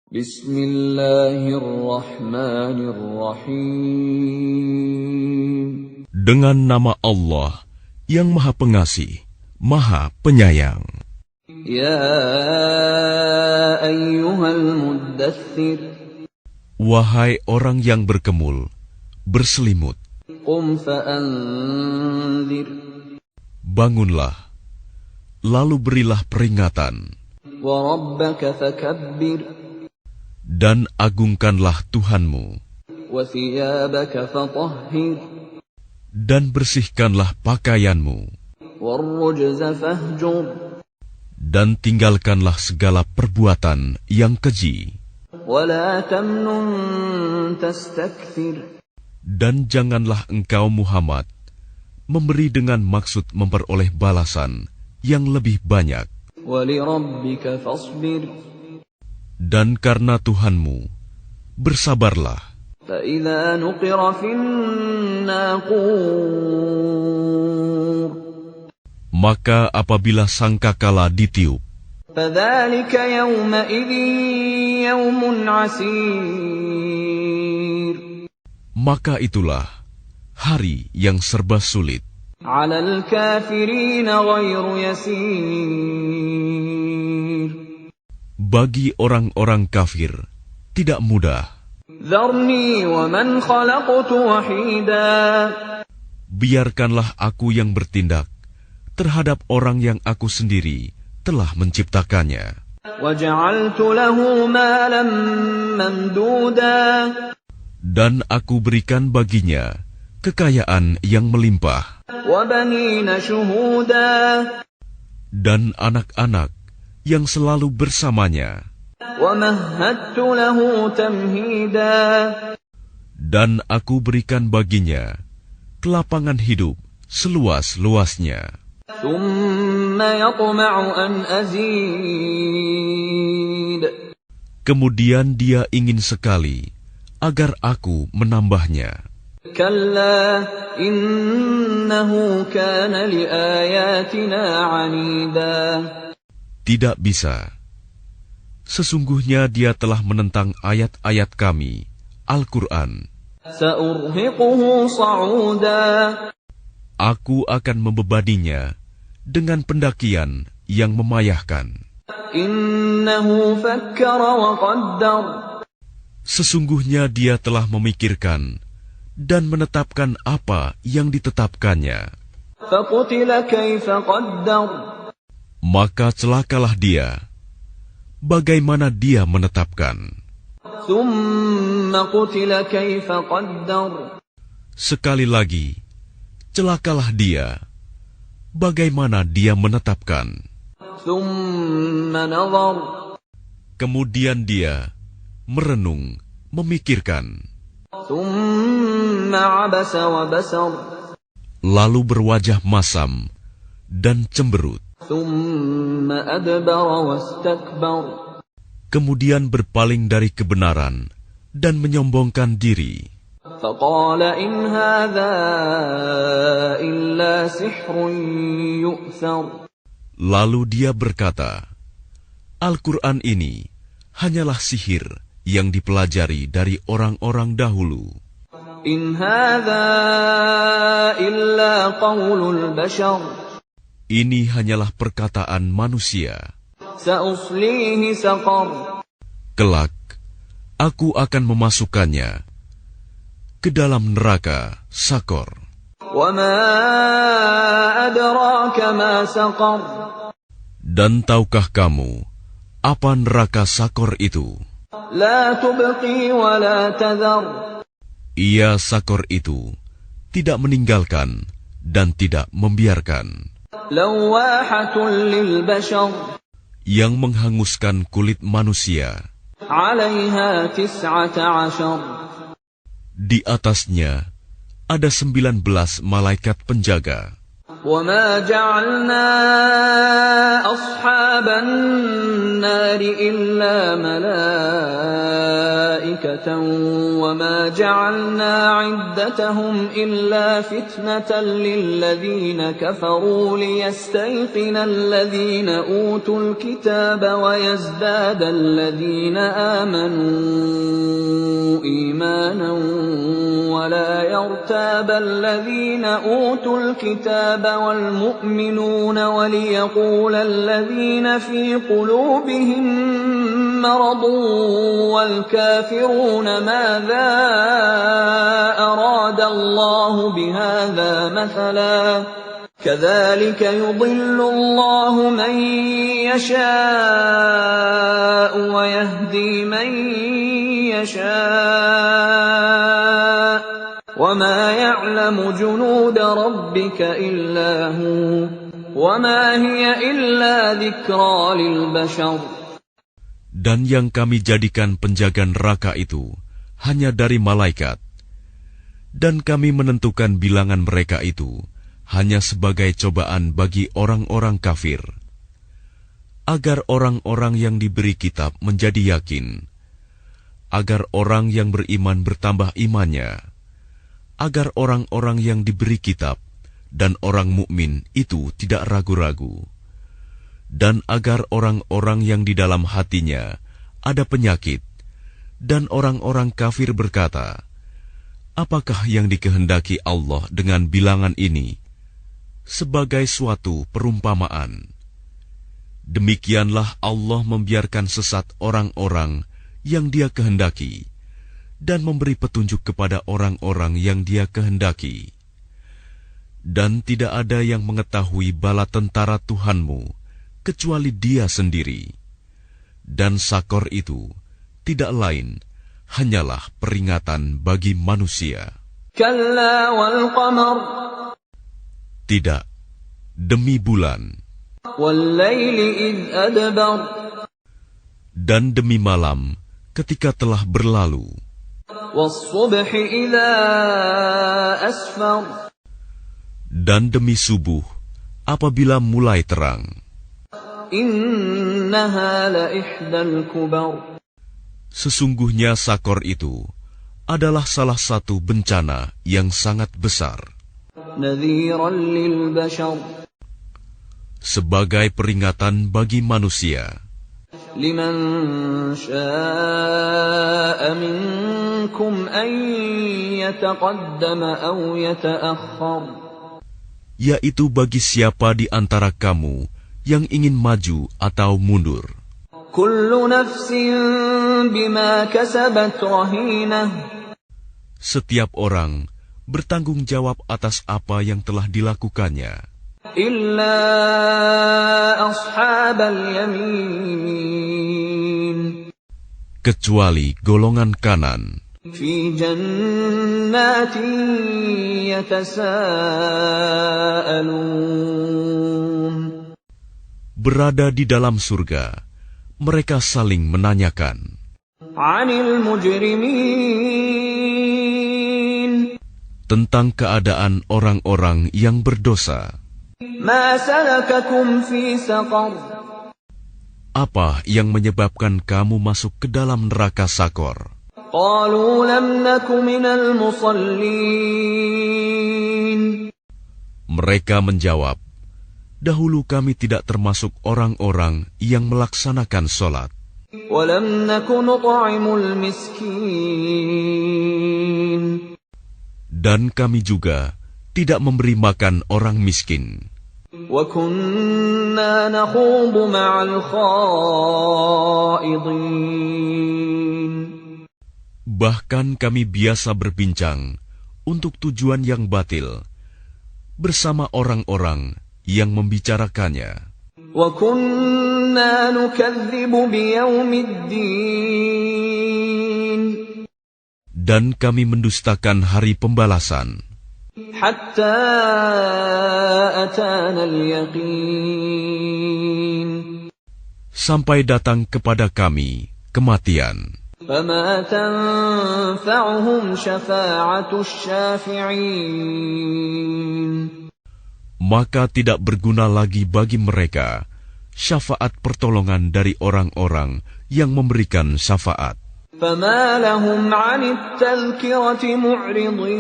Bismillahirrahmanirrahim. Dengan nama Allah yang Maha Pengasih, Maha Penyayang. Ya ayyuhal muddaththir. Wahai orang yang berkemul, berselimut. Qum fa'anzir. Bangunlah, lalu berilah peringatan. Wa rabbaka fakabbir. Dan agungkanlah Tuhanmu. Wa thiyabaka fatahhir. Dan bersihkanlah pakaianmu. Warrujza fahjur. Dan tinggalkanlah segala perbuatan yang keji. Wa la tamnun tastakthir. Dan janganlah engkau Muhammad memberi dengan maksud memperoleh balasan yang lebih banyak. Wa li rabbika fasbir. Dan karena Tuhanmu, bersabarlah. فَإِذَا نُقِرَ فِي النَّاقُورِ. Maka apabila sangkakala ditiup, فَذَلِكَ يَوْمَئِذٍ يَوْمٌ عَسِيرٌ. maka itulah hari yang serba sulit. عَلَى الْكَافِرِينَ غَيْرُ يَسِيرٌ. Bagi orang-orang kafir, tidak mudah. ذَرْنِي وَمَنْ خَلَقْتُ وَحِيدًا. Biarkanlah aku yang bertindak terhadap orang yang aku sendiri telah menciptakannya. وَجَعَلْتُ لَهُ مَالًا مَمْدُودًا. Dan aku berikan baginya kekayaan yang melimpah. وَبَنِينَ شُهُودًا. Dan anak-anak yang selalu bersamanya. وَمَهَّدتُّ لَهُ تَمْهِيدًا. Dan aku berikan baginya kelapangan hidup seluas-luasnya. ثُمَّ يَطْمَعُ أَنْ أَزِيدَ. Kemudian dia ingin sekali agar aku menambahnya. كَلَّا إِنَّهُ كَانَ لِآيَاتِنَا عَنِيدًا. Tidak bisa. Sesungguhnya dia telah menentang ayat-ayat kami, Al-Quran. سَأُرْهِقُهُ صَعُودًا. Aku akan membebaninya dengan pendakian yang memayahkan. إِنَّهُ فَكَّرَ وَقَدَّرَ. Sesungguhnya dia telah memikirkan dan menetapkan apa yang ditetapkannya. فَقُتِلَ كَيْفَ قَدَّرَ. Maka celakalah dia. Bagaimana dia menetapkan? ثُمَّ قُتِلَ كَيْفَ قَدَّرَ. Sekali lagi, celakalah dia. Bagaimana dia menetapkan? ثُمَّ نَظَرَ. Kemudian dia merenung, memikirkan. ثُمَّ عَبَسَ وَبَسَرَ. Lalu berwajah masam dan cemberut. ثُمَّ أَدْبَرَ وَاسْتَكْبَرَ. Kemudian berpaling dari kebenaran dan menyombongkan diri. فَقَالَ إِنْ هَذَا إِلَّا سِحْرٌ يُؤْثَرُ. Lalu dia berkata, Al-Quran ini hanyalah sihir yang dipelajari dari orang-orang dahulu. إِنْ هَذَا إِلَّا قَوْلُ الْبَشَرِ. Ini hanyalah perkataan manusia. سَأُصْلِيهِ سَقَرَ. Kelak, aku akan memasukkannya ke dalam neraka Sakor. وَمَا أَدْرَاكَ مَا سَقَرُ. Dan tahukah kamu apa neraka Sakor itu? لَا تُبْقِي وَلَا تَذَرُ. Ia Sakor itu tidak meninggalkan dan tidak membiarkan. لَوَّاحَةٌ لِلْبَشَرِ. Yang menghanguskan kulit manusia. عَلَيْهَا 19. Di atasnya ada 19 malaikat penjaga. وما جعلنا أصحاب النار إلا ملائكة وما جعلنا عدتهم إلا فتنة للذين كفروا ليستيقن الذين أوتوا الكتاب ويزداد الذين آمنوا إيمانا ولا يرتاب الذين أوتوا الكتاب والمؤمنون وليقول الذين في قلوبهم مرض والكافرون ماذا أراد الله بهذا مثلا كذلك يضل الله من يشاء ويهدي من يشاء وما يعلم جنود ربك إلا هو وما هي إلا ذكرى للبشر. Dan yang kami jadikan penjaga neraka itu hanya dari malaikat, dan kami menentukan bilangan mereka itu hanya sebagai cobaan bagi orang-orang kafir, agar orang-orang yang diberi kitab menjadi yakin, agar orang yang beriman bertambah imannya, agar orang-orang yang diberi kitab dan orang mukmin itu tidak ragu-ragu, dan agar orang-orang yang di dalam hatinya ada penyakit dan orang-orang kafir berkata, apakah yang dikehendaki Allah dengan bilangan ini sebagai suatu perumpamaan? Demikianlah Allah membiarkan sesat orang-orang yang Dia kehendaki dan memberi petunjuk kepada orang-orang yang Dia kehendaki. Dan tidak ada yang mengetahui bala tentara Tuhanmu kecuali Dia sendiri. Dan Sakor itu tidak lain hanyalah peringatan bagi manusia. Kalla wal qamar. Tidak, demi bulan. Wal laili idh adbar. Dan demi malam ketika telah berlalu. Dan demi subuh apabila mulai terang. Sesungguhnya Sakor itu adalah salah satu bencana yang sangat besar. Sebagai peringatan bagi manusia. Liman syaa'a minkum an yataqaddama aw yata'akhkhar. Yaitu bagi siapa di antara kamu yang ingin maju atau mundur. Kullu nafsin bima kasabat rahinah. Setiap orang bertanggung jawab atas apa yang telah dilakukannya. Illa ashabal yamin. Kecuali golongan kanan. Fi jannatin yatasaalun. Berada di dalam surga, mereka saling menanyakan. 'Anil mujrimin. Tentang keadaan orang-orang yang berdosa. Ma salakakum fi saqar. Apa yang menyebabkan kamu masuk ke dalam neraka Sakor? Qalu lam naku minal musallin. Mereka menjawab, dahulu kami tidak termasuk orang-orang yang melaksanakan sholat. Wa lam naku nut'imul miskin. Dan kami juga tidak memberi makan orang miskin. Wa kunna nakhudu ma'al khaidin. Bahkan kami biasa berbincang untuk tujuan yang batil bersama orang-orang yang membicarakannya. Wa kunna nukadzibu biyaumiddin. Dan kami mendustakan hari pembalasan. Hatta atana al-yaqin. Sampai datang kepada kami kematian. Fama tanfa'uhum syafa'atus syafi'in. maka tidak berguna lagi bagi mereka syafaat pertolongan dari orang-orang yang memberikan syafaat. فما لهم عن التذكرة معرضين.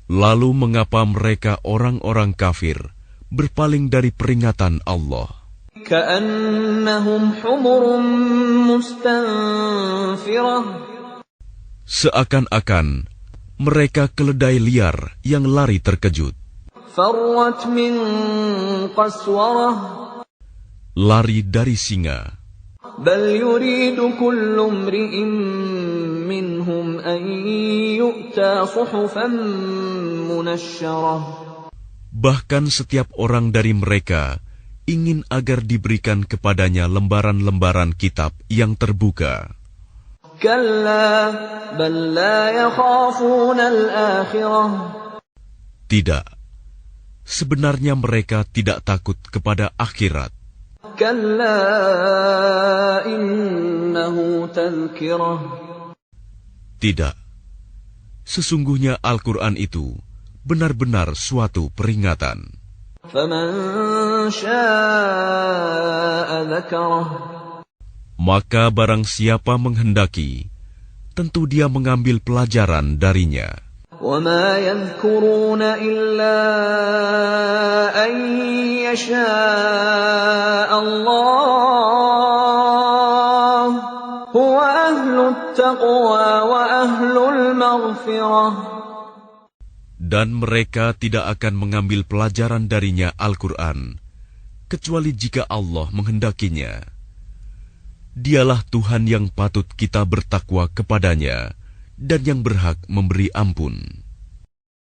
Lalu mengapa mereka orang-orang kafir berpaling dari peringatan Allah? كأنهم حمر مستنفرة. Seakan-akan mereka keledai liar yang lari terkejut. فرت من قسورة. Lari dari singa. بل يريد كل امرئ منهم أن يؤتى صحفا منشرة. Bahkan setiap orang dari mereka ingin agar diberikan kepadanya lembaran-lembaran kitab yang terbuka. كلا بل لا يخافون الآخرة. Tidak, sebenarnya mereka tidak takut kepada akhirat. كلا إنه تذكرة. Tidak, sesungguhnya Al-Quran itu benar-benar suatu peringatan. فمن شاء ذكره. Maka barang siapa menghendaki, tentu dia mengambil pelajaran darinya. وما يذكرون إلا أن يشاء الله هو أهل التقوى وأهل المغفرة. Dan mereka tidak akan mengambil pelajaran darinya Al-Quran, kecuali jika Allah menghendakinya. Dialah Tuhan yang patut kita bertakwa kepadanya, dan yang berhak memberi ampun.